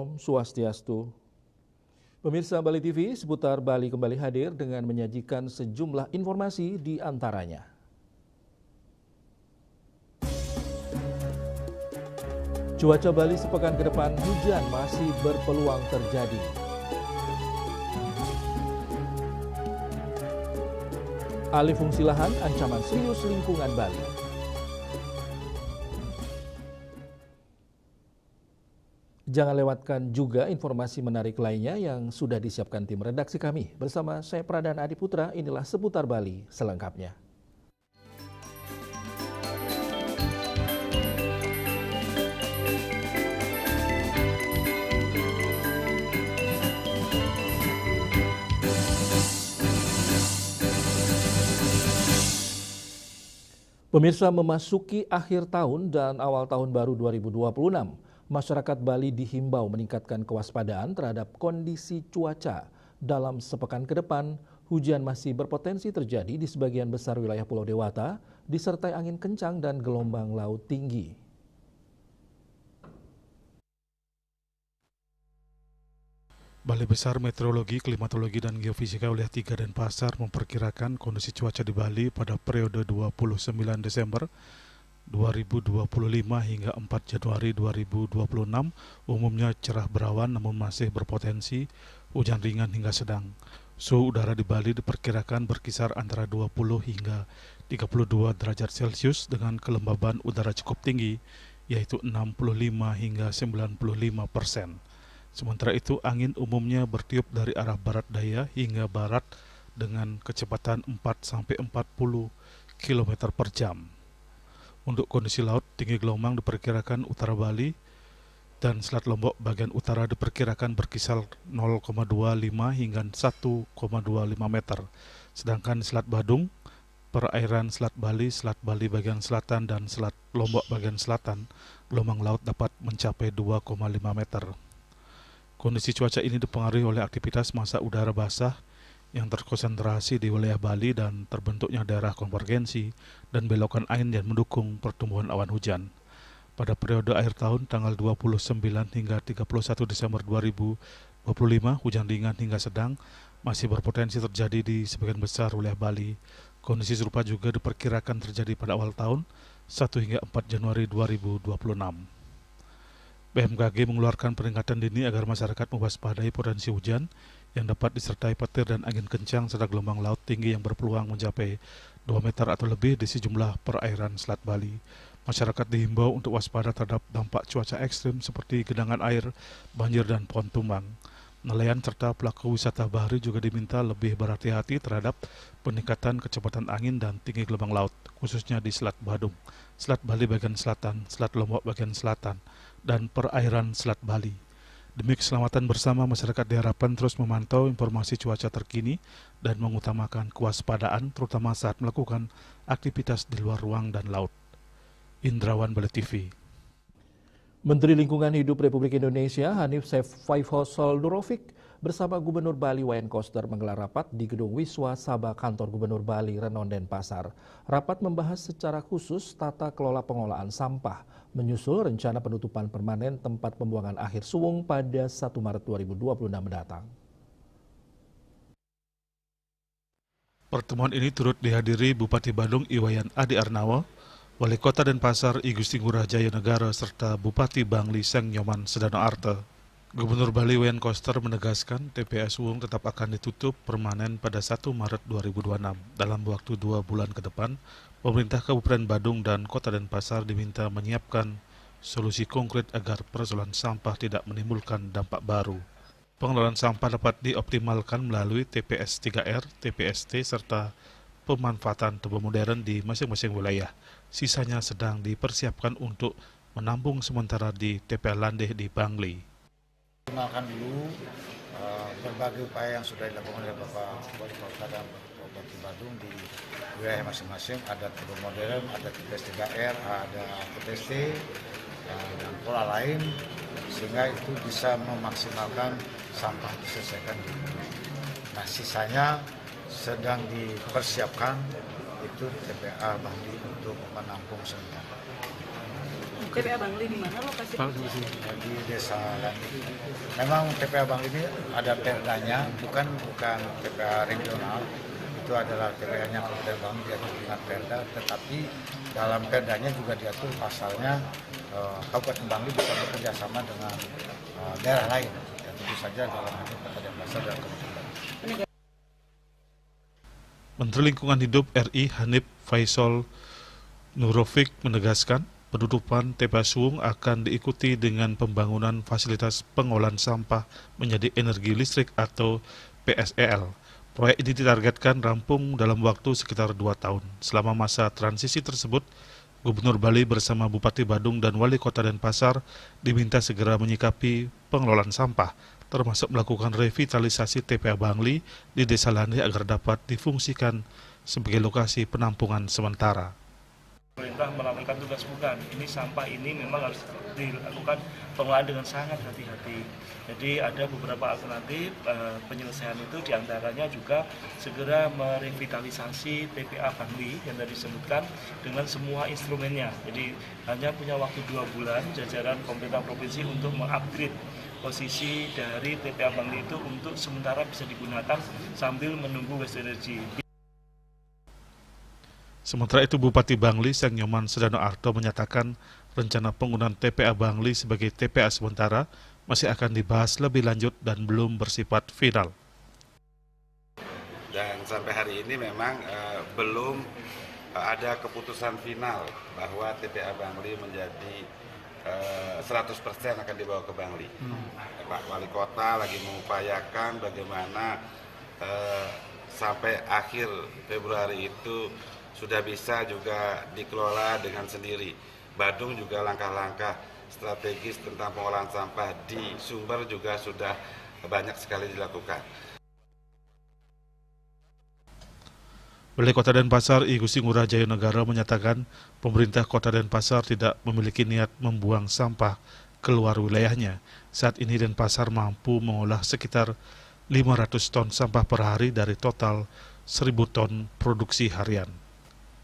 Om Swastiastu. Pemirsa Bali TV, seputar Bali kembali hadir dengan menyajikan sejumlah informasi di antaranya. Cuaca Bali sepekan ke depan hujan masih berpeluang terjadi. Alih fungsi lahan ancaman serius lingkungan Bali. Jangan lewatkan juga informasi menarik lainnya yang sudah disiapkan tim redaksi kami. Bersama saya Pradana Adiputra, inilah seputar Bali selengkapnya. Pemirsa, memasuki akhir tahun dan awal tahun baru 2026, masyarakat Bali dihimbau meningkatkan kewaspadaan terhadap kondisi cuaca. Dalam sepekan ke depan, hujan masih berpotensi terjadi di sebagian besar wilayah Pulau Dewata, disertai angin kencang dan gelombang laut tinggi. Balai Besar Meteorologi, Klimatologi, dan Geofisika Wilayah 3 Denpasar memperkirakan kondisi cuaca di Bali pada periode 29 Desember 2025 hingga 4 Januari 2026 umumnya cerah berawan namun masih berpotensi hujan ringan hingga sedang. Suhu udara di Bali diperkirakan berkisar antara 20 hingga 32 derajat Celcius dengan kelembaban udara cukup tinggi, yaitu 65 hingga 95%. Sementara itu, angin umumnya bertiup dari arah barat daya hingga barat dengan kecepatan 4-40 km per jam. Untuk kondisi laut, tinggi gelombang diperkirakan utara Bali dan Selat Lombok bagian utara diperkirakan berkisar 0,25 hingga 1,25 meter. Sedangkan di Selat Badung, perairan Selat Bali bagian selatan dan Selat Lombok bagian selatan, gelombang laut dapat mencapai 2,5 meter. Kondisi cuaca ini dipengaruhi oleh aktivitas massa udara basah yang terkonsentrasi di wilayah Bali dan terbentuknya daerah konvergensi dan belokan angin yang mendukung pertumbuhan awan hujan. Pada periode akhir tahun tanggal 29 hingga 31 Desember 2025, hujan ringan hingga sedang masih berpotensi terjadi di sebagian besar wilayah Bali. Kondisi serupa juga diperkirakan terjadi pada awal tahun 1 hingga 4 Januari 2026. BMKG mengeluarkan peringatan dini agar masyarakat mewaspadai potensi hujan yang dapat disertai petir dan angin kencang serta gelombang laut tinggi yang berpeluang mencapai 2 meter atau lebih di sejumlah perairan Selat Bali. Masyarakat dihimbau untuk waspada terhadap dampak cuaca ekstrim seperti genangan air, banjir, dan pohon tumbang. Nelayan serta pelaku wisata bahari juga diminta lebih berhati-hati terhadap peningkatan kecepatan angin dan tinggi gelombang laut, khususnya di Selat Badung, Selat Bali bagian selatan, Selat Lombok bagian selatan, dan perairan Selat Bali. Demi keselamatan bersama, masyarakat diharapkan terus memantau informasi cuaca terkini dan mengutamakan kewaspadaan terutama saat melakukan aktivitas di luar ruang dan laut. Indrawan, Bali TV. Menteri Lingkungan Hidup Republik Indonesia Hanif Saifuddin Nurrofiq bersama Gubernur Bali Wayan Koster menggelar rapat di Gedung Wiswa Sabha Kantor Gubernur Bali Renon Denpasar. Rapat membahas secara khusus tata kelola pengolahan sampah, menyusul rencana penutupan permanen tempat pembuangan akhir Suwung pada 1 Maret 2026 mendatang. Pertemuan ini turut dihadiri Bupati Badung Iwayan Adi Arnawa, Wali Kota Denpasar I Gusti Ngurah Jaya Negara serta Bupati Bangli Seng Nyoman Sedano Arte. Gubernur Bali Wayan Koster menegaskan TPS Suwung tetap akan ditutup permanen pada 1 Maret 2026. Dalam waktu 2 bulan ke depan, pemerintah Kabupaten Badung dan Kota Denpasar diminta menyiapkan solusi konkret agar persoalan sampah tidak menimbulkan dampak baru. Pengelolaan sampah dapat dioptimalkan melalui TPS 3R, TPST, serta pemanfaatan tubuh modern di masing-masing wilayah. Sisanya sedang dipersiapkan untuk menampung sementara di TPA Landeh di Bangli. Optimalkan dulu berbagai upaya yang sudah dilakukan oleh Bapak Wali Kota dan Bupati Badung di wilayah masing-masing. Ada tubuh modern, ada TPS 3R, ada TPST, dan pola lain, sehingga itu bisa memaksimalkan sampah diselesaikan. Nah, sisanya sedang dipersiapkan itu TPA Bangli untuk menampung sementara. TPA Bangli di mana lokasi? Di Desa Lantik. Memang TPA Bangli ini ada perdanya, bukan TPA regional. Itu adalah TPA-nya Kabupaten Bangli diatur dengan perda, tetapi dalam perdanya juga diatur pasalnya Kabupaten Bangli bisa bekerja sama dengan daerah lain. Ya, tentu saja dalam hal ini Kota Denpasar dan Kabupaten Bangli. Menteri Lingkungan Hidup RI Hanif Faisal Nurofiq menegaskan penutupan TPA Suwung akan diikuti dengan pembangunan fasilitas pengolahan sampah menjadi energi listrik atau PSEL. Proyek ini ditargetkan rampung dalam waktu sekitar 2 tahun. Selama masa transisi tersebut, Gubernur Bali bersama Bupati Badung dan Wali Kota Denpasar diminta segera menyikapi pengelolaan sampah, termasuk melakukan revitalisasi TPA Bangli di Desa Landi agar dapat difungsikan sebagai lokasi penampungan sementara. Pemerintah melakukan tugas bukan. Ini sampah ini memang harus dilakukan pengolahan dengan sangat hati-hati. Jadi ada beberapa alternatif penyelesaian itu, diantaranya juga segera merevitalisasi TPA Bangli yang tadi disebutkan dengan semua instrumennya. Jadi hanya punya waktu 2 bulan jajaran pemerintah provinsi untuk mengupgrade posisi dari TPA Bangli itu untuk sementara bisa digunakan sambil menunggu waste energy. Sementara itu Bupati Bangli Seng Nyoman Sedano Arto menyatakan rencana penggunaan TPA Bangli sebagai TPA sementara masih akan dibahas lebih lanjut dan belum bersifat final. Dan sampai hari ini memang belum ada keputusan final bahwa TPA Bangli menjadi 100% akan dibawa ke Bangli. Pak Wali Kota lagi mengupayakan bagaimana sampai akhir Februari itu sudah bisa juga dikelola dengan sendiri. Badung juga langkah-langkah strategis tentang pengolahan sampah di sumber juga sudah banyak sekali dilakukan. Wali Kota Denpasar I Gusti Ngurah Jayanegara menyatakan pemerintah Kota Denpasar tidak memiliki niat membuang sampah keluar wilayahnya. Saat ini Denpasar mampu mengolah sekitar 500 ton sampah per hari dari total 1.000 ton produksi harian.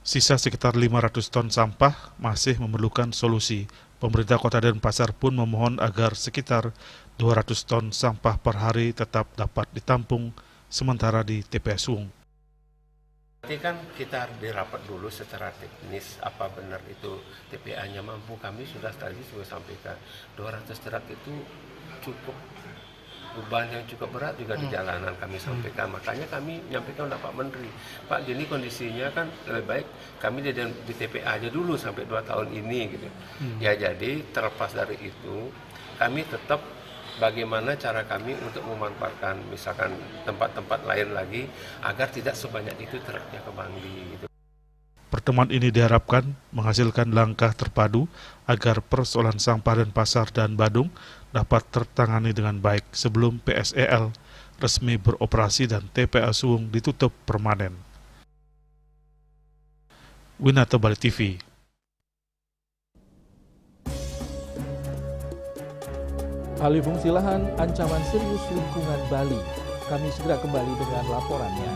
Sisa sekitar 500 ton sampah masih memerlukan solusi. Pemerintah Kota Denpasar pun memohon agar sekitar 200 ton sampah per hari tetap dapat ditampung sementara di TPA Suwung. Nanti kan kita dirapat dulu secara teknis apa benar itu TPA-nya mampu. Kami sudah tadi sampaikan 200 truk itu cukup, beban yang cukup berat juga di jalanan kami sampaikan. Makanya kami menyampaikan kepada Pak Menteri, Pak, jadi kondisinya kan lebih baik kami di TPA aja dulu sampai 2 tahun ini gitu. Ya jadi terlepas dari itu kami tetap bagaimana cara kami untuk memanfaatkan misalkan tempat-tempat lain lagi agar tidak sebanyak itu truknya ke Bangli gitu. Pertemuan ini diharapkan menghasilkan langkah terpadu agar persoalan sampah Denpasar dan Badung dapat tertangani dengan baik sebelum PSEL resmi beroperasi dan TPA Suwung ditutup permanen. Winata Bali TV. Alih fungsi lahan, ancaman serius lingkungan Bali. Kami segera kembali dengan laporannya.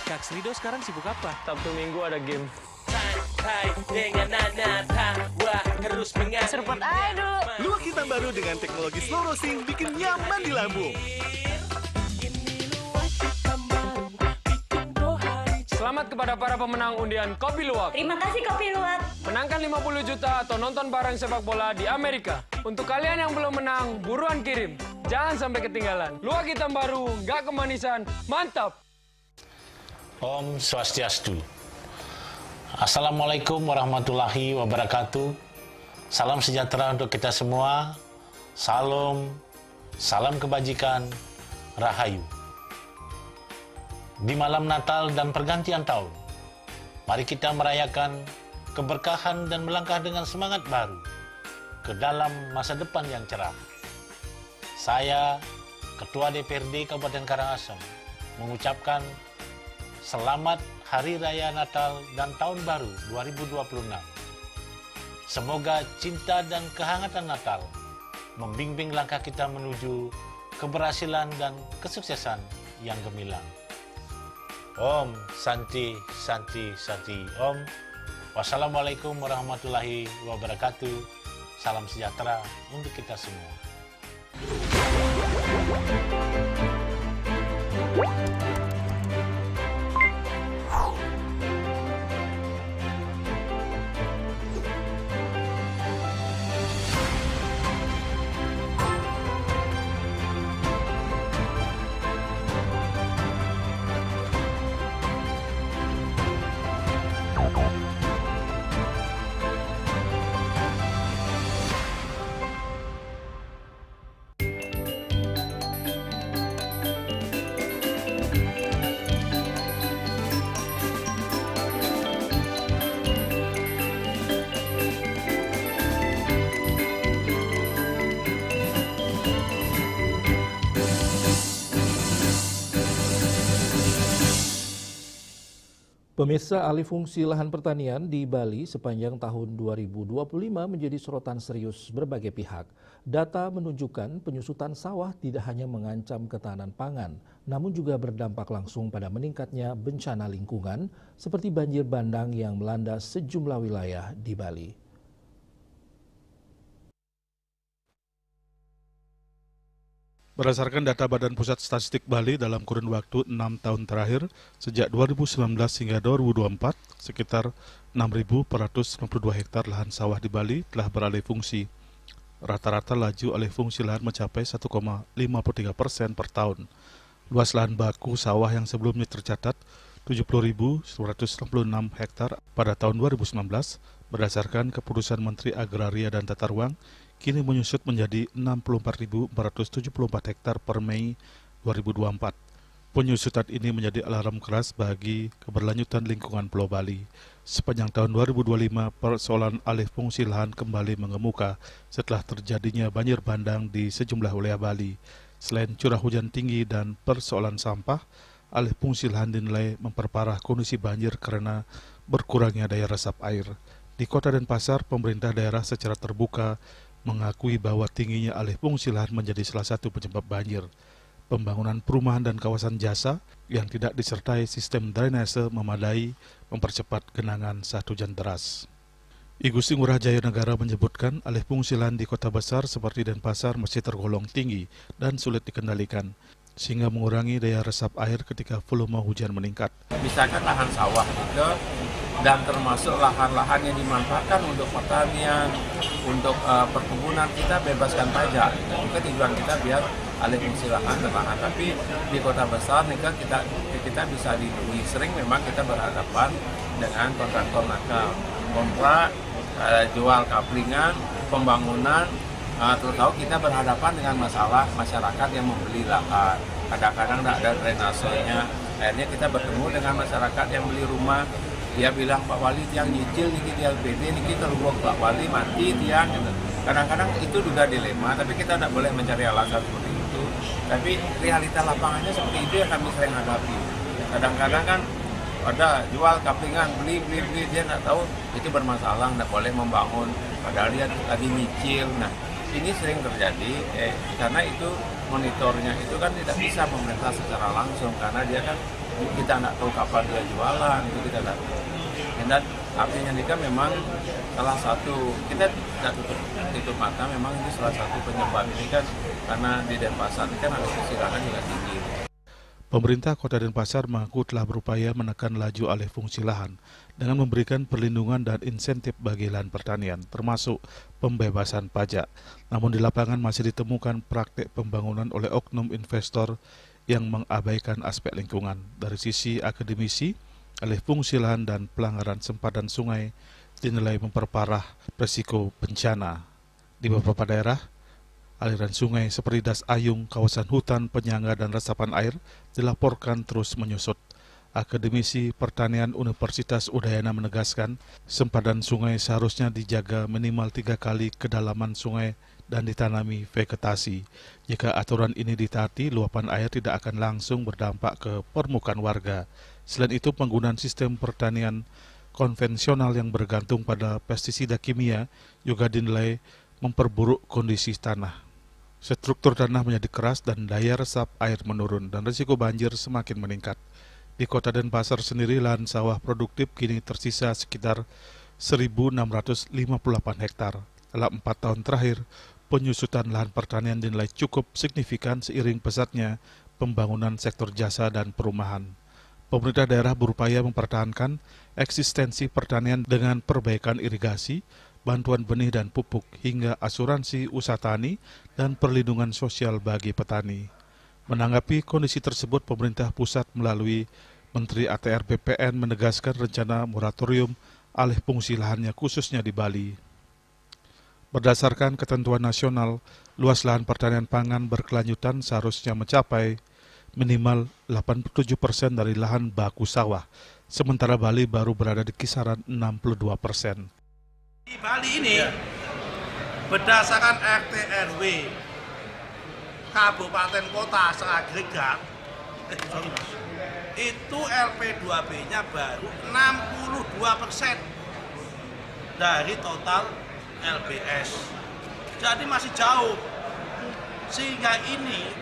Kak Srido sekarang sibuk apa? Sabtu Minggu ada game. Santai dengan Nana Tawa terus mengalir. Serpot aduh. Luak hitam baru dengan teknologi slow roasting bikin nyaman di lambung. Selamat kepada para pemenang undian Kopi Luwak. Terima kasih Kopi Luwak. Menangkan 50 juta atau nonton bareng sepak bola di Amerika. Untuk kalian yang belum menang, buruan kirim. Jangan sampai ketinggalan. Luwak hitam baru, nggak kemanisan, mantap. Om Swastiastu. Assalamualaikum warahmatullahi wabarakatuh. Salam sejahtera untuk kita semua. Salam kebajikan, rahayu. Di malam Natal dan pergantian tahun, mari kita merayakan keberkahan dan melangkah dengan semangat baru ke dalam masa depan yang cerah. Saya, Ketua DPRD Kabupaten Karangasem, mengucapkan selamat Hari Raya Natal dan Tahun Baru 2026. Semoga cinta dan kehangatan Natal membimbing langkah kita menuju keberhasilan dan kesuksesan yang gemilang. Om Santi Santi Santi Om. Wassalamualaikum warahmatullahi wabarakatuh. Salam sejahtera untuk kita semua. Pemirsa, alih fungsi lahan pertanian di Bali sepanjang tahun 2025 menjadi sorotan serius berbagai pihak. Data menunjukkan penyusutan sawah tidak hanya mengancam ketahanan pangan, namun juga berdampak langsung pada meningkatnya bencana lingkungan seperti banjir bandang yang melanda sejumlah wilayah di Bali. Berdasarkan data Badan Pusat Statistik Bali dalam kurun waktu 6 tahun terakhir, sejak 2019 hingga 2024, sekitar 6.452 hektar lahan sawah di Bali telah beralih fungsi. Rata-rata laju alih fungsi lahan mencapai 1,53% per tahun. Luas lahan baku sawah yang sebelumnya tercatat 70.166 hektar pada tahun 2019, berdasarkan keputusan Menteri Agraria dan Tata Ruang, kini menyusut menjadi 64.474 hektar per Mei 2024. Penyusutan ini menjadi alarm keras bagi keberlanjutan lingkungan Pulau Bali. Sepanjang tahun 2025, persoalan alih fungsi lahan kembali mengemuka setelah terjadinya banjir bandang di sejumlah wilayah Bali. Selain curah hujan tinggi dan persoalan sampah, alih fungsi lahan dinilai memperparah kondisi banjir karena berkurangnya daya resap air. Di Kota Denpasar, pemerintah daerah secara terbuka mengakui bahwa tingginya alih fungsi lahan menjadi salah satu penyebab banjir. Pembangunan perumahan dan kawasan jasa yang tidak disertai sistem drainase memadai mempercepat genangan saat hujan deras. I Gusti Ngurah Jaya Negara menyebutkan alih fungsi lahan di kota besar seperti Denpasar masih tergolong tinggi dan sulit dikendalikan, sehingga mengurangi daya resap air ketika volume hujan meningkat. Misalkan lahan sawah itu dan termasuk lahan-lahan yang dimanfaatkan untuk pertanian, untuk perkebunan, kita bebaskan pajak. Itu tujuan kita biar alih fungsi lahan terlahan. Tapi di kota besar kita bisa dilindungi. Sering memang kita berhadapan dengan kontraktor nakal, kontrak jual kaplingan, pembangunan. Terus tahu kita berhadapan dengan masalah masyarakat yang membeli lahan. Kadang-kadang tidak ada drainasenya. Akhirnya kita bertemu dengan masyarakat yang beli rumah. Dia bilang, Pak Wali tiang nyicil, niki dia LPD, niki terluang Pak Wali mati tiang. Gitu. Kadang-kadang itu juga dilema, tapi kita tidak boleh mencari alasan seperti itu. Tapi realita lapangannya seperti itu yang kami sering hadapi. Kadang-kadang kan ada jual kaplingan, beli, dia tidak tahu itu bermasalah, tidak boleh membangun. Padahal dia lagi nyicil. Nah, ini sering terjadi karena itu monitornya itu kan tidak bisa pemerintah secara langsung karena dia kan kita tidak tahu kapan dia jualan, itu kita tidak tahu. Dan artinya ini kan memang salah satu, kita tidak tutup mata, memang ini salah satu penyebab ini kan karena di Denpasar ini kan ada kesilangan juga tinggi. Pemerintah Kota Denpasar mengaku telah berupaya menekan laju alih fungsi lahan dengan memberikan perlindungan dan insentif bagi lahan pertanian, termasuk pembebasan pajak. Namun di lapangan masih ditemukan praktik pembangunan oleh oknum investor yang mengabaikan aspek lingkungan. Dari sisi akademisi, alih fungsi lahan dan pelanggaran sempadan sungai dinilai memperparah risiko bencana. Di beberapa daerah, aliran sungai seperti Das Ayung, kawasan hutan, penyangga, dan resapan air dilaporkan terus menyusut. Akademisi Pertanian Universitas Udayana menegaskan, sempadan sungai seharusnya dijaga minimal 3 kali kedalaman sungai dan ditanami vegetasi. Jika aturan ini ditaati, luapan air tidak akan langsung berdampak ke permukaan warga. Selain itu, penggunaan sistem pertanian konvensional yang bergantung pada pestisida kimia juga dinilai memperburuk kondisi tanah. Struktur tanah menjadi keras dan daya resap air menurun dan risiko banjir semakin meningkat. Di Kota Denpasar sendiri, lahan sawah produktif kini tersisa sekitar 1.658 hektar. Dalam 4 tahun terakhir, penyusutan lahan pertanian dinilai cukup signifikan seiring pesatnya pembangunan sektor jasa dan perumahan. Pemerintah daerah berupaya mempertahankan eksistensi pertanian dengan perbaikan irigasi, bantuan benih dan pupuk, hingga asuransi usaha tani dan perlindungan sosial bagi petani. Menanggapi kondisi tersebut, pemerintah pusat melalui Menteri ATR BPN menegaskan rencana moratorium alih fungsi lahannya khususnya di Bali. Berdasarkan ketentuan nasional, luas lahan pertanian pangan berkelanjutan seharusnya mencapai minimal 87% dari lahan baku sawah, sementara Bali baru berada di kisaran 62%. Di Bali ini, berdasarkan RT RW kabupaten kota seagregat, itu LP2B-nya baru 62% dari total LBS. Jadi masih jauh. Sehingga ini,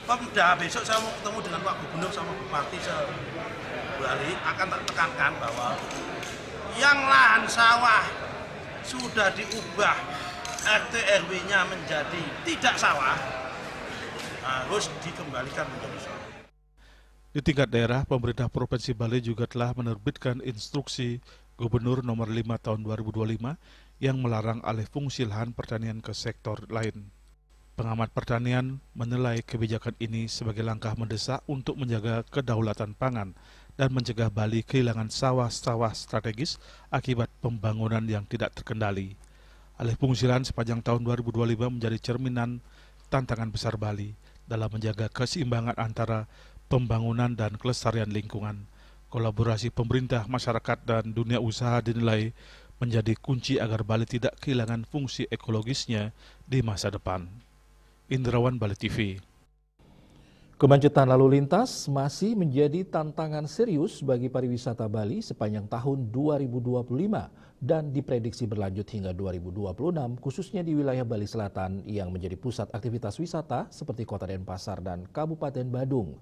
Pemda, besok saya mau ketemu dengan Pak Gubernur sama Bupati Bali, akan tekankan bahwa yang lahan sawah sudah diubah RT RW-nya menjadi tidak sawah, harus dikembalikan menjadi sawah. Di tingkat daerah, pemerintah Provinsi Bali juga telah menerbitkan instruksi Gubernur nomor 5 tahun 2025 yang melarang alih fungsi lahan pertanian ke sektor lain. Pengamat pertanian menilai kebijakan ini sebagai langkah mendesak untuk menjaga kedaulatan pangan dan mencegah Bali kehilangan sawah-sawah strategis akibat pembangunan yang tidak terkendali. Alih fungsi lahan sepanjang tahun 2025 menjadi cerminan tantangan besar Bali dalam menjaga keseimbangan antara pembangunan dan kelestarian lingkungan. Kolaborasi pemerintah, masyarakat, dan dunia usaha dinilai menjadi kunci agar Bali tidak kehilangan fungsi ekologisnya di masa depan. Indrawan, Bali TV. Kemacetan lalu lintas masih menjadi tantangan serius bagi pariwisata Bali sepanjang tahun 2025 dan diprediksi berlanjut hingga 2026, khususnya di wilayah Bali Selatan yang menjadi pusat aktivitas wisata seperti Kota Denpasar dan Kabupaten Badung.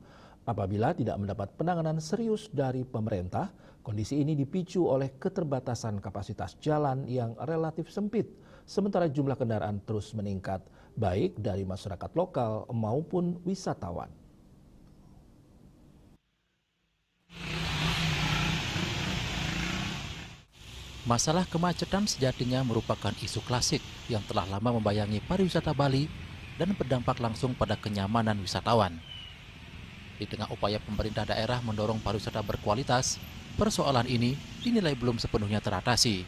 Apabila tidak mendapat penanganan serius dari pemerintah, kondisi ini dipicu oleh keterbatasan kapasitas jalan yang relatif sempit, sementara jumlah kendaraan terus meningkat, baik dari masyarakat lokal maupun wisatawan. Masalah kemacetan sejatinya merupakan isu klasik yang telah lama membayangi pariwisata Bali dan berdampak langsung pada kenyamanan wisatawan. Di tengah upaya pemerintah daerah mendorong pariwisata berkualitas, persoalan ini dinilai belum sepenuhnya teratasi.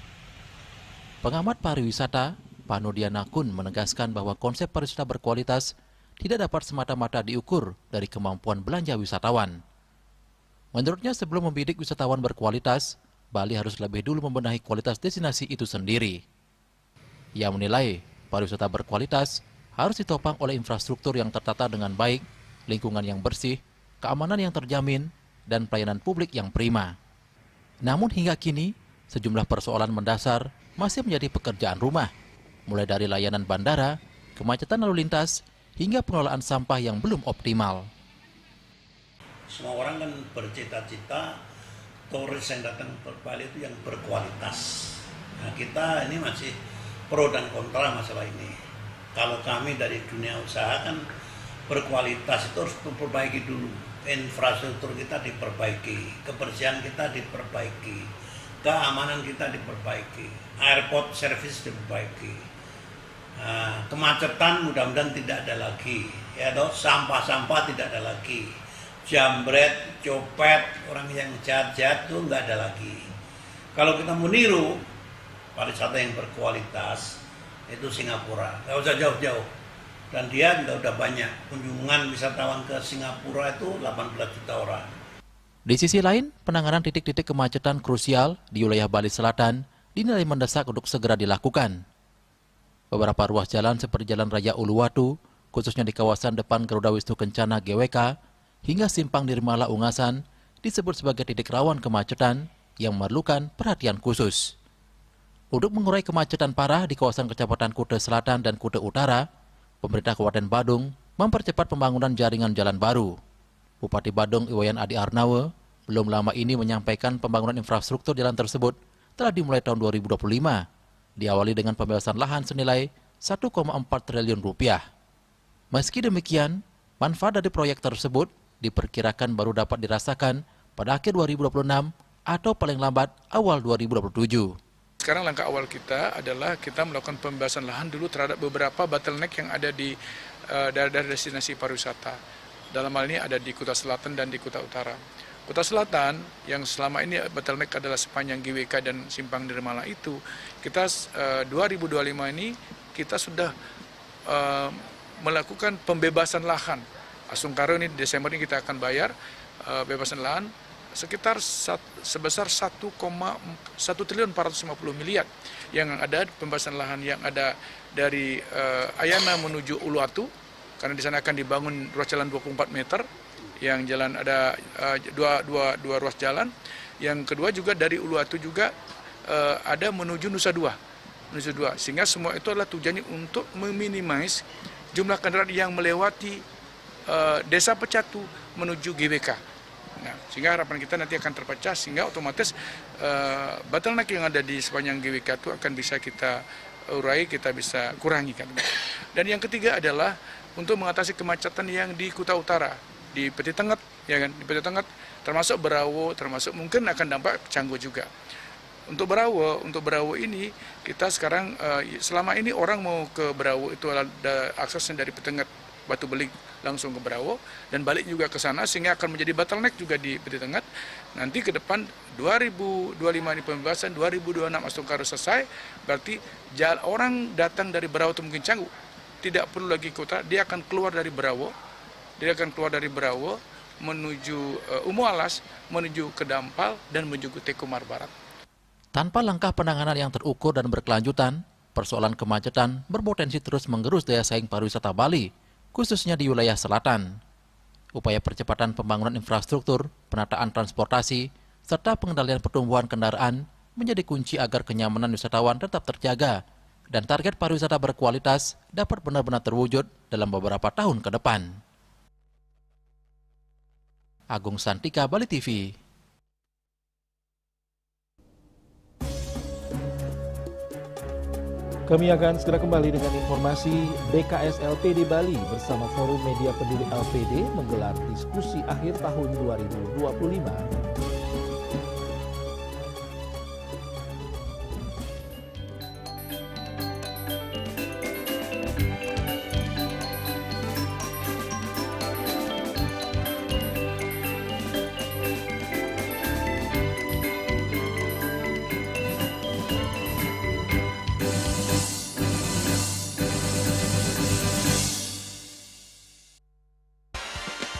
Pengamat pariwisata, Panudiana Kun, menegaskan bahwa konsep pariwisata berkualitas tidak dapat semata-mata diukur dari kemampuan belanja wisatawan. Menurutnya, sebelum membidik wisatawan berkualitas, Bali harus lebih dulu membenahi kualitas destinasi itu sendiri. Ia menilai pariwisata berkualitas harus ditopang oleh infrastruktur yang tertata dengan baik, lingkungan yang bersih, keamanan yang terjamin, dan pelayanan publik yang prima. Namun hingga kini, sejumlah persoalan mendasar masih menjadi pekerjaan rumah, mulai dari layanan bandara, kemacetan lalu lintas, hingga pengelolaan sampah yang belum optimal. Semua orang kan bercita-cita turis yang datang ke Bali itu yang berkualitas. Nah, kita ini masih pro dan kontra masalah ini. Kalau kami dari dunia usaha kan berkualitas itu harus diperbaiki dulu. Infrastruktur kita diperbaiki, kebersihan kita diperbaiki, keamanan kita diperbaiki, airport service diperbaiki. Nah, kemacetan mudah-mudahan tidak ada lagi, ya toh, sampah-sampah tidak ada lagi. Jambret, copet, orang yang jahat-jahat itu nggak ada lagi. Kalau kita meniru pariwisata yang berkualitas, itu Singapura, nggak usah jauh-jauh. Dan dia udah banyak kunjungan wisatawan ke Singapura itu 18 juta orang. Di sisi lain, penanganan titik-titik kemacetan krusial di wilayah Bali Selatan dinilai mendesak untuk segera dilakukan. Beberapa ruas jalan seperti Jalan Raya Uluwatu, khususnya di kawasan depan Garuda Wisnu Kencana GWK, hingga Simpang Nirmala Ungasan, disebut sebagai titik rawan kemacetan yang memerlukan perhatian khusus. Untuk mengurai kemacetan parah di kawasan Kecamatan Kuta Selatan dan Kuta Utara, pemerintah Kabupaten Badung mempercepat pembangunan jaringan jalan baru. Bupati Badung Iwayan Adi Arnawe belum lama ini menyampaikan pembangunan infrastruktur jalan tersebut telah dimulai tahun 2025, diawali dengan pembebasan lahan senilai 1,4 triliun rupiah. Meski demikian, manfaat dari proyek tersebut diperkirakan baru dapat dirasakan pada akhir 2026 atau paling lambat awal 2027. Sekarang langkah awal kita adalah kita melakukan pembebasan lahan dulu terhadap beberapa bottleneck yang ada di daerah destinasi pariwisata. Dalam hal ini ada di Kuta Selatan dan di Kuta Utara. Kuta Selatan yang selama ini bottleneck adalah sepanjang GWK dan Simpang Nirmala itu, kita 2025 ini kita sudah melakukan pembebasan lahan. Asungkaro ini Desember ini kita akan bayar bebasan lahan sekitar sebesar 1,1 triliun 450 miliar yang ada pembebasan lahan yang ada dari Ayana menuju Uluwatu, karena di sana akan dibangun ruas jalan 24 meter, yang jalan ada dua ruas jalan. Yang kedua juga dari Uluwatu juga ada menuju Nusa Dua, sehingga semua itu adalah tujuannya untuk meminimais jumlah kendaraan yang melewati Desa Pecatu menuju GWK. Nah, sehingga harapan kita nanti akan terpecah, sehingga otomatis bottleneck yang ada di sepanjang GWK itu akan bisa kita urai, kita bisa kurangi kan. Dan yang ketiga adalah untuk mengatasi kemacetan yang di Kuta Utara, di Peti Tengah, ya kan, di Peti Tengah, termasuk Berawo, termasuk mungkin akan dampak Canggu juga. Untuk Berawo ini kita sekarang selama ini orang mau ke Berawo itu ada aksesnya dari Peti Tengah Batu Beling langsung ke Berawo dan balik juga ke sana, sehingga akan menjadi bottleneck juga di Peti Tengah. Nanti ke depan 2025 ini pembebasan, 2026 Asungkaro selesai, berarti orang datang dari Berawo atau mungkin Canggu tidak perlu lagi kota, dia akan keluar dari Berawo, menuju Umu Alas, menuju ke Dampal, dan menuju ke Tekomar Barat. Tanpa langkah penanganan yang terukur dan berkelanjutan, persoalan kemacetan berpotensi terus menggerus daya saing pariwisata Bali, khususnya di wilayah selatan. Upaya percepatan pembangunan infrastruktur, penataan transportasi, serta pengendalian pertumbuhan kendaraan menjadi kunci agar kenyamanan wisatawan tetap terjaga dan target pariwisata berkualitas dapat benar-benar terwujud dalam beberapa tahun ke depan. Agung Santika, Bali TV. Kami akan segera kembali dengan informasi BKS LPD Bali bersama Forum Media Peduli LPD menggelar diskusi akhir tahun 2025.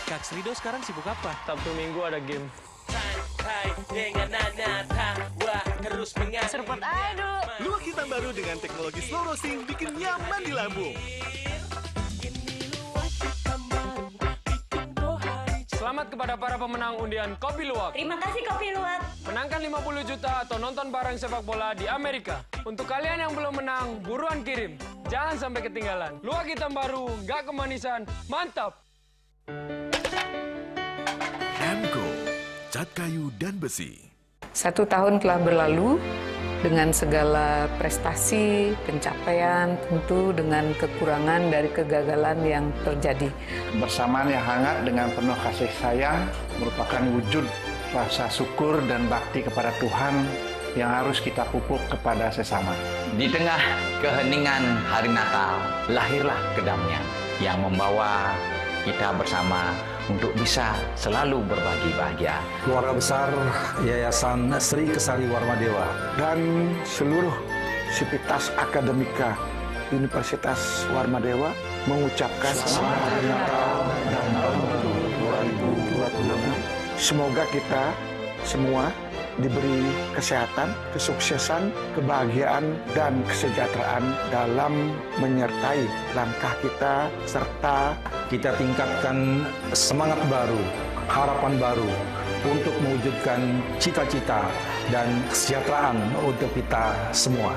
Kak Srido sekarang sibuk apa? Sabtu Minggu ada game. Hai dengan Nana tawa terus mengalir. Serpot aduh. Luak hitam baru dengan teknologi slow roasting bikin nyaman di lambung. Selamat kepada para pemenang undian Kopi Luwak. Terima kasih Kopi Luwak. Menangkan 50 juta atau nonton bareng sepak bola di Amerika. Untuk kalian yang belum menang, buruan kirim. Jangan sampai ketinggalan. Luwak hitam baru, nggak kemanisan, mantap. Amco, cat kayu dan besi. 1 tahun telah berlalu dengan segala prestasi, pencapaian, tentu dengan kekurangan dari kegagalan yang terjadi. Bersamaan yang hangat dengan penuh kasih sayang merupakan wujud rasa syukur dan bakti kepada Tuhan yang harus kita pupuk kepada sesama. Di tengah keheningan hari Natal, lahirlah kedamaian yang membawa kita bersama untuk bisa selalu berbagi bahagia. Keluarga besar Yayasan Sri Kesari Warmadewa dan seluruh sivitas akademika Universitas Warmadewa mengucapkan selamat hari Natal dan tahun baru 2025. Semoga kita semua diberi kesehatan, kesuksesan, kebahagiaan, dan kesejahteraan dalam menyertai langkah kita, serta kita tingkatkan semangat baru, harapan baru untuk mewujudkan cita-cita dan kesejahteraan untuk kita semua.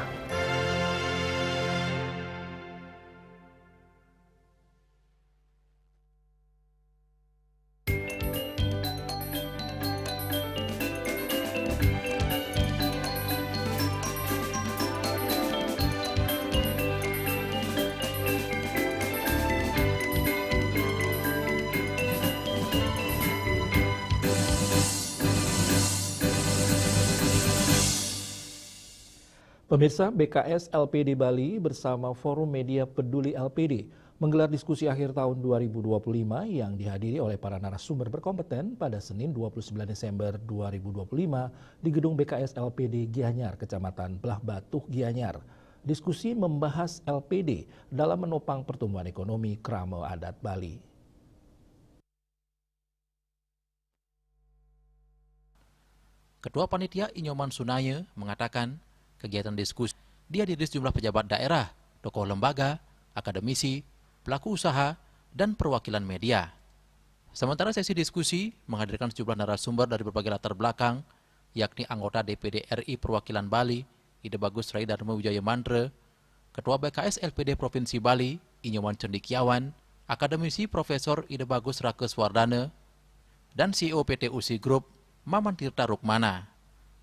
Pemirsa, BKS LPD Bali bersama Forum Media Peduli LPD menggelar diskusi akhir tahun 2025 yang dihadiri oleh para narasumber berkompeten pada Senin 29 Desember 2025 di gedung BKS LPD Gianyar, Kecamatan Belah Batuh, Gianyar. Diskusi membahas LPD dalam menopang pertumbuhan ekonomi Krama Adat Bali. Ketua Panitia Inyoman Sunaya mengatakan kegiatan diskusi dihadiri sejumlah pejabat daerah, tokoh lembaga, akademisi, pelaku usaha, dan perwakilan media. Sementara sesi diskusi menghadirkan sejumlah narasumber dari berbagai latar belakang, yakni anggota DPD RI Perwakilan Bali, Ide Bagus Rai Dharma Wijaya Mantra, Ketua BKS LPD Provinsi Bali, Inyoman Cendikiawan, akademisi Profesor Ide Bagus Rakes Wardana, dan CEO PT USI Group, Maman Tirta Rukmana.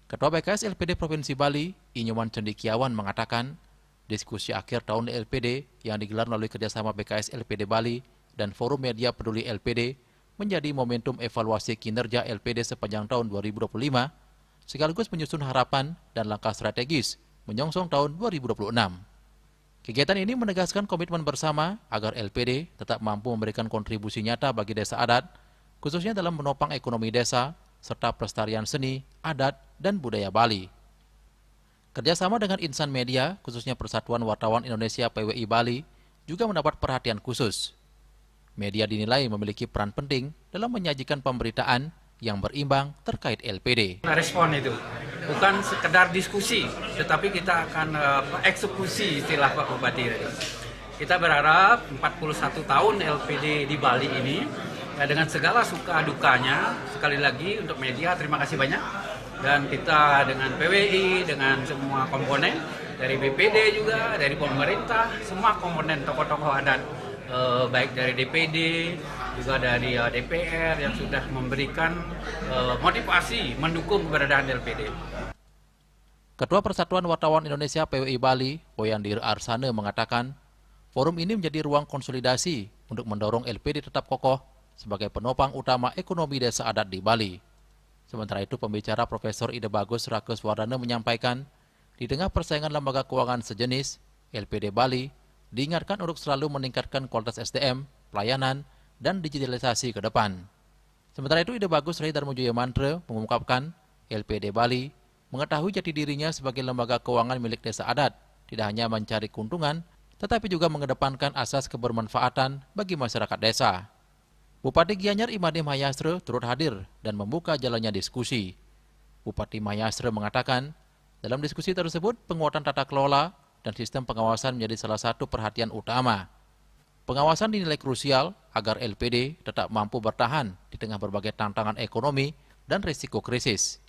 Ketua BKS LPD Provinsi Bali, Inyoman Cendikiawan mengatakan, diskusi akhir tahun LPD yang digelar melalui kerjasama BKS LPD Bali dan Forum Media Peduli LPD menjadi momentum evaluasi kinerja LPD sepanjang tahun 2025, sekaligus menyusun harapan dan langkah strategis menyongsong tahun 2026. Kegiatan ini menegaskan komitmen bersama agar LPD tetap mampu memberikan kontribusi nyata bagi desa adat, khususnya dalam menopang ekonomi desa, serta pelestarian seni, adat, dan budaya Bali. Kerjasama dengan insan media, khususnya Persatuan Wartawan Indonesia PWI Bali, juga mendapat perhatian khusus. Media dinilai memiliki peran penting dalam menyajikan pemberitaan yang berimbang terkait LPD. Respon itu bukan sekedar diskusi, tetapi kita akan eksekusi istilah Pak Bupati tadi. Kita berharap 41 tahun LPD di Bali ini, ya, dengan segala suka dukanya, sekali lagi untuk media terima kasih banyak, dan kita dengan PWI, dengan semua komponen, dari BPD juga, dari pemerintah, semua komponen tokoh-tokoh adat, baik dari DPD, juga dari DPR yang sudah memberikan motivasi mendukung keberadaan LPD. Ketua Persatuan Wartawan Indonesia PWI Bali, Poyandir Arsane mengatakan, forum ini menjadi ruang konsolidasi untuk mendorong LPD tetap kokoh sebagai penopang utama ekonomi desa adat di Bali. Sementara itu, pembicara Profesor Ide Bagus Rakes Wardana menyampaikan, di tengah persaingan lembaga keuangan sejenis, LPD Bali diingatkan untuk selalu meningkatkan kualitas SDM, pelayanan, dan digitalisasi ke depan. Sementara itu, Ide Bagus Rai Dharma Wijaya Mantra mengungkapkan, LPD Bali mengetahui jati dirinya sebagai lembaga keuangan milik desa adat, tidak hanya mencari keuntungan, tetapi juga mengedepankan asas kebermanfaatan bagi masyarakat desa. Bupati Gianyar Imade Mayastre turut hadir dan membuka jalannya diskusi. Bupati Mayastre mengatakan, dalam diskusi tersebut penguatan tata kelola dan sistem pengawasan menjadi salah satu perhatian utama. Pengawasan dinilai krusial agar LPD tetap mampu bertahan di tengah berbagai tantangan ekonomi dan risiko krisis.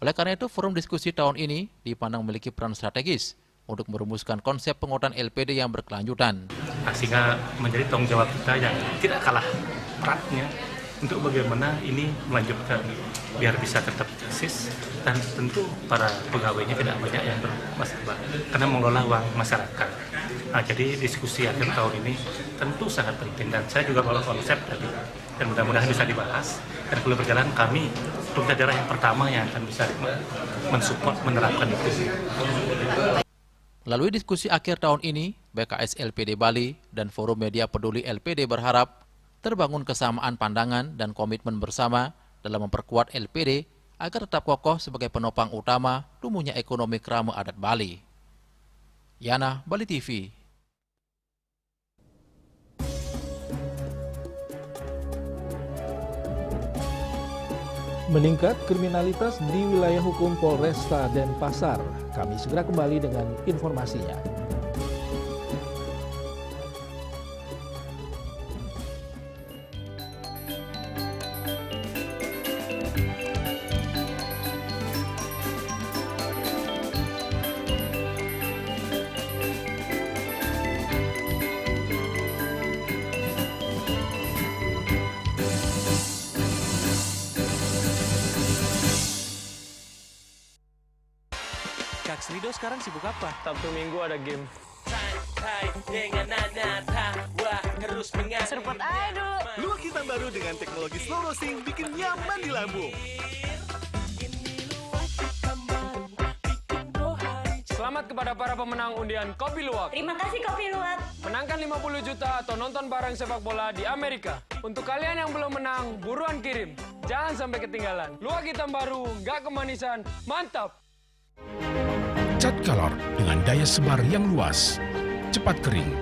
Oleh karena itu, forum diskusi tahun ini dipandang memiliki peran strategis untuk merumuskan konsep penguatan LPD yang berkelanjutan. Sehingga menjadi tanggung jawab kita yang tidak kalah beratnya untuk bagaimana ini melanjutkan biar bisa tetap eksis, dan tentu para pegawainya tidak banyak yang bermasalah karena mengelola uang masyarakat. Nah, jadi diskusi akhir tahun ini tentu sangat penting, dan saya juga bawa konsep tadi dan mudah-mudahan bisa dibahas, dan kalau berjalan kami pemerintah daerah yang pertama yang akan bisa mensupport menerapkan itu. Melalui diskusi akhir tahun ini, BKS LPD Bali dan Forum Media Peduli LPD berharap terbangun kesamaan pandangan dan komitmen bersama dalam memperkuat LPD agar tetap kokoh sebagai penopang utama tumbuhnya ekonomi Krama Adat Bali. Yana, Bali TV. Meningkat kriminalitas di wilayah hukum Polresta Denpasar. Kami segera kembali dengan informasinya. Kak Srido sekarang sibuk apa? Sabtu Minggu ada game. Santai dengan Nana tawa terus mengalir. Seruput aja dulu. Luak hitam baru dengan teknologi slow roasting bikin nyaman di lambung. Selamat kepada para pemenang undian Kopi Luwak. Terima kasih Kopi Luwak. Menangkan 50 juta atau nonton bareng sepak bola di Amerika. Untuk kalian yang belum menang, buruan kirim. Jangan sampai ketinggalan. Luwak hitam baru, nggak kemanisan, mantap. Cat Color dengan daya sebar yang luas, cepat kering,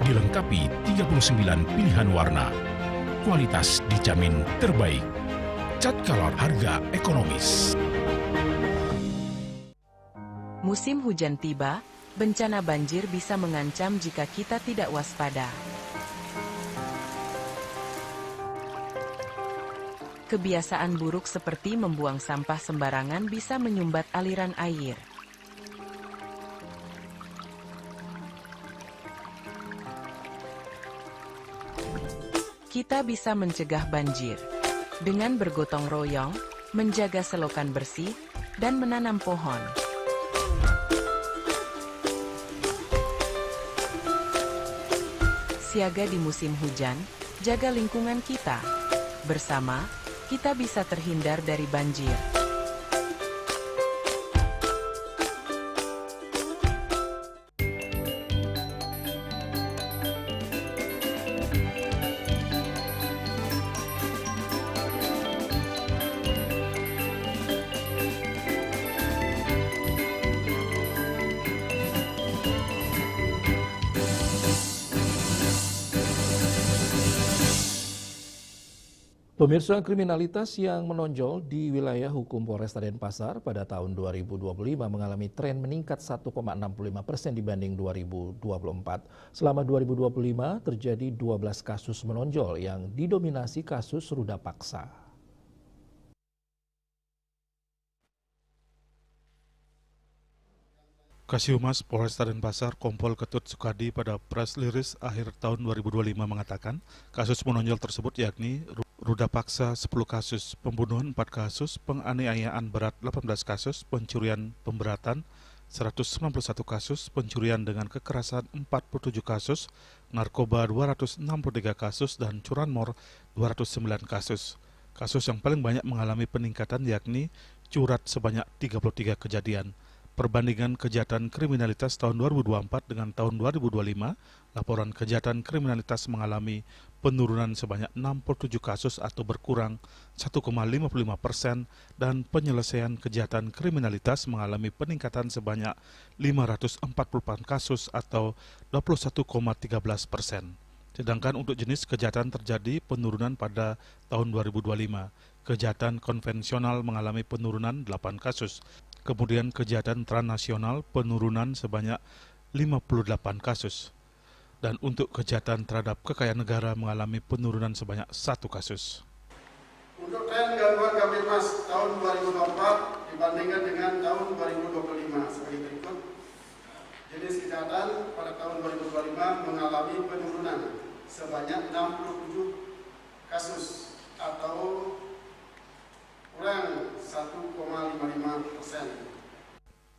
dilengkapi 39 pilihan warna. Kualitas dijamin terbaik. Cat Color harga ekonomis. Musim hujan tiba, bencana banjir bisa mengancam jika kita tidak waspada. Kebiasaan buruk seperti membuang sampah sembarangan bisa menyumbat aliran air. Kita bisa mencegah banjir dengan bergotong royong, menjaga selokan bersih, dan menanam pohon. Siaga di musim hujan, jaga lingkungan kita. Bersama, kita bisa terhindar dari banjir. Pemirsa, kriminalitas yang menonjol di wilayah hukum Polresta Denpasar pada tahun 2025 mengalami tren meningkat 1,65% dibanding 2024. Selama 2025 terjadi 12 kasus menonjol yang didominasi kasus ruda paksa. Kasihumas Polresta Denpasar Kompol Ketut Sukadi pada press release akhir tahun 2025 mengatakan kasus menonjol tersebut yakni ruda paksa 10 kasus, pembunuhan 4 kasus, penganiayaan berat 18 kasus, pencurian pemberatan 191 kasus, pencurian dengan kekerasan 47 kasus, narkoba 263 kasus, dan curanmor 209 kasus. Kasus yang paling banyak mengalami peningkatan yakni curat sebanyak 33 kejadian. Perbandingan kejahatan kriminalitas tahun 2024 dengan tahun 2025, laporan kejahatan kriminalitas mengalami penurunan sebanyak 67 kasus atau berkurang 1,55% dan penyelesaian kejahatan kriminalitas mengalami peningkatan sebanyak 544 kasus atau 21,13%. Sedangkan untuk jenis kejahatan terjadi penurunan pada tahun 2025. Kejahatan konvensional mengalami penurunan 8 kasus. Kemudian kejahatan transnasional penurunan sebanyak 58 kasus. Dan untuk kejahatan terhadap kekayaan negara mengalami penurunan sebanyak 1 kasus. Untuk tren gangguan Kamtibmas tahun 2024 dibandingkan dengan tahun 2025 sebagai berikut. Jenis kejahatan pada tahun 2025 mengalami penurunan sebanyak 67 kasus atau kurang 1,55%.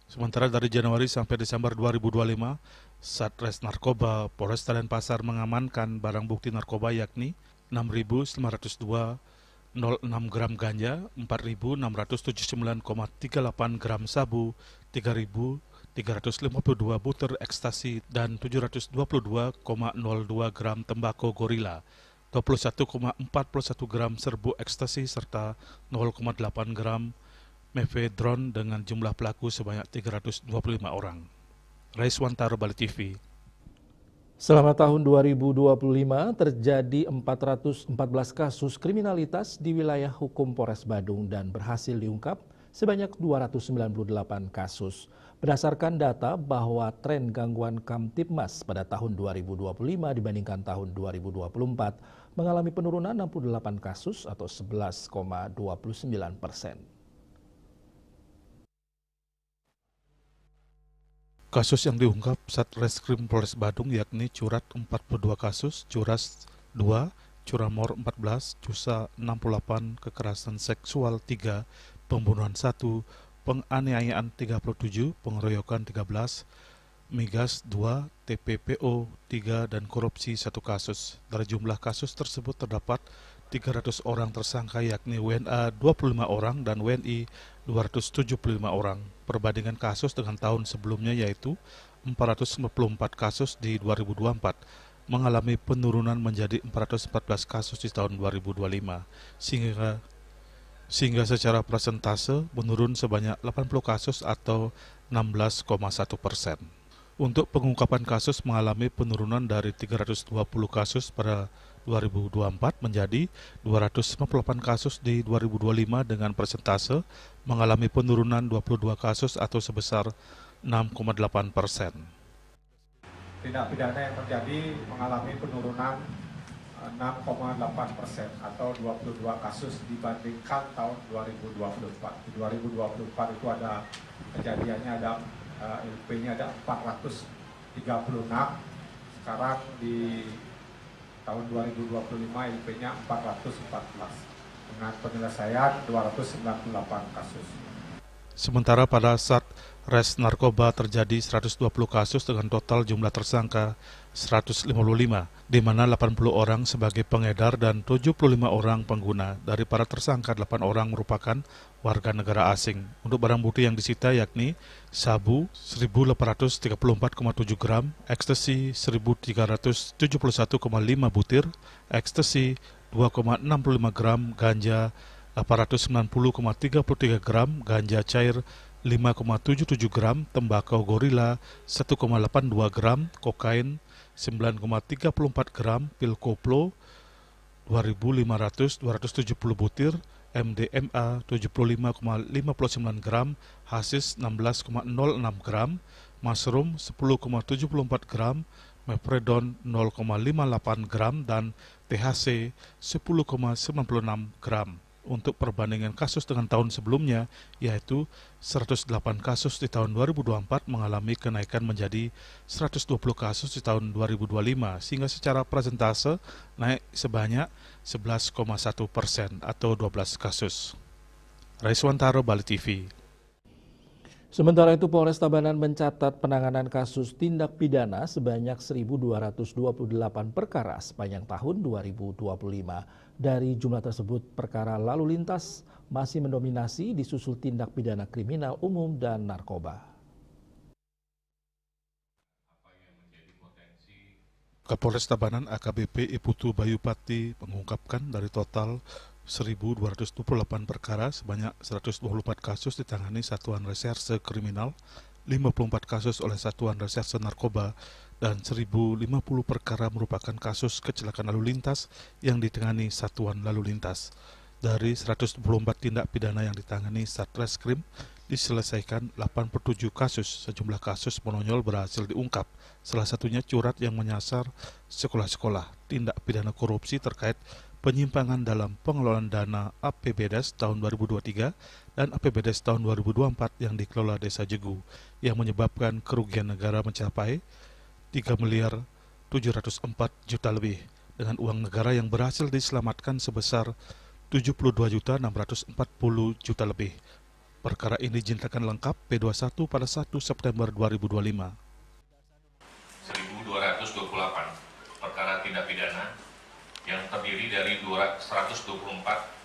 Sementara dari Januari sampai Desember 2025, Satres Narkoba Polresta Denpasar mengamankan barang bukti narkoba yakni 6.902,06 gram ganja, 4.679,38 gram sabu, 3.352 butir ekstasi, dan 722,02 gram tembakau gorila. 21,41 gram serbu ekstasi serta 0,8 gram mefedron dengan jumlah pelaku sebanyak 325 orang. Raiswantaro, Bali TV. Selama tahun 2025 terjadi 414 kasus kriminalitas di wilayah hukum Polres Badung dan berhasil diungkap sebanyak 298 kasus. Berdasarkan data bahwa tren gangguan Kamtibmas pada tahun 2025 dibandingkan tahun 2024 mengalami penurunan 68 kasus atau 11,29%. Kasus yang diungkap Satreskrim Polres Badung yakni Curat 42 kasus, Curas 2, Curamor 14, Cusa 68, kekerasan seksual 3, pembunuhan 1, penganiayaan 37, pengeroyokan 13, migas 2, TPPO 3, dan korupsi 1 kasus. Dari jumlah kasus tersebut terdapat 300 orang tersangka yakni WNA 25 orang dan WNI 275 orang. Perbandingan kasus dengan tahun sebelumnya yaitu 454 kasus di 2024 mengalami penurunan menjadi 414 kasus di tahun 2025 sehingga secara persentase menurun sebanyak 80 kasus atau 16,1%. Untuk pengungkapan kasus mengalami penurunan dari 320 kasus pada 2024 menjadi 258 kasus di 2025 dengan persentase mengalami penurunan 22 kasus atau sebesar 6,8%. Tindak pidana yang terjadi mengalami penurunan 6,8% atau 22 kasus dibandingkan tahun 2024. Di 2024 itu ada kejadiannya ada LP-nya ada 436, sekarang di tahun 2025 LP-nya 414 dengan penyelesaian 298 kasus. Sementara pada saat res narkoba terjadi 120 kasus dengan total jumlah tersangka 155, di mana 80 orang sebagai pengedar dan 75 orang pengguna. Dari para tersangka, 8 orang merupakan warga negara asing. Untuk barang bukti yang disita yakni sabu 1.834,7 gram, ekstasi 1.371,5 butir, ekstasi 2,65 gram, ganja 890,33 gram, ganja cair 5,77 gram, tembakau gorila 1,82 gram, kokain 9,34 gram, pil koplo 2.270 butir, MDMA 75,59 gram, hasis 16,06 gram, mushroom 10,74 gram, mepredon 0,58 gram, dan THC 10,96 gram. Untuk perbandingan kasus dengan tahun sebelumnya, yaitu 108 kasus di tahun 2024 mengalami kenaikan menjadi 120 kasus di tahun 2025, sehingga secara persentase naik sebanyak 11,1% atau 12 kasus. Raiswantaro, Bali TV. Sementara itu, Polres Tabanan mencatat penanganan kasus tindak pidana sebanyak 1.228 perkara sepanjang tahun 2025. Dari jumlah tersebut, perkara lalu lintas masih mendominasi disusul tindak pidana kriminal umum dan narkoba. Kapolres Tabanan AKBP Iputu Bayupati mengungkapkan dari total 1.228 perkara, sebanyak 124 kasus ditangani Satuan Reserse Kriminal, 54 kasus oleh Satuan Reserse Narkoba, dan 1.050 perkara merupakan kasus kecelakaan lalu lintas yang ditangani Satuan Lalu Lintas. Dari 124 tindak pidana yang ditangani Satreskrim, diselesaikan 87 kasus. Sejumlah kasus menonjol berhasil diungkap, salah satunya curat yang menyasar sekolah-sekolah, tindak pidana korupsi terkait penyimpangan dalam pengelolaan dana APBDes tahun 2023 dan APBDes tahun 2024 yang dikelola Desa Jegu, yang menyebabkan kerugian negara mencapai 3.704 juta lebih, dengan uang negara yang berhasil diselamatkan sebesar 72.640 juta lebih. Perkara ini dinyatakan lengkap P21 pada 1 September 2025. 1.228 perkara tindak pidana yang terdiri dari 124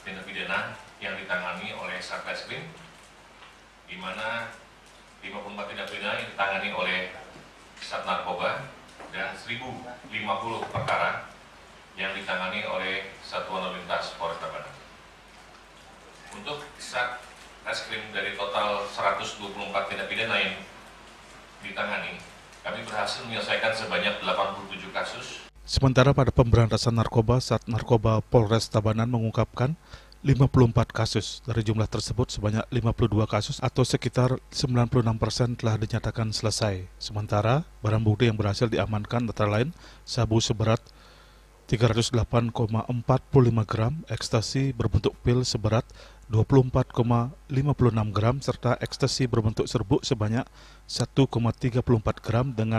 tindak pidana yang ditangani oleh Satreskrim, di mana 54 tindak pidana yang ditangani oleh Sat Narkoba dan 1.050 perkara yang ditangani oleh Satuan Lalu Lintas Polres Tabanan. Untuk Satreskrim dari total 124 tindak pidana yang ditangani, Kami berhasil menyelesaikan sebanyak 87 kasus. Sementara pada pemberantasan narkoba, Sat Narkoba Polres Tabanan mengungkapkan 54 kasus. Dari jumlah tersebut sebanyak 52 kasus atau sekitar 96% telah dinyatakan selesai. Sementara barang bukti yang berhasil diamankan antara lain sabu seberat 308,45 gram, ekstasi berbentuk pil seberat 24,56 gram, serta ekstasi berbentuk serbuk sebanyak 1,34 gram dengan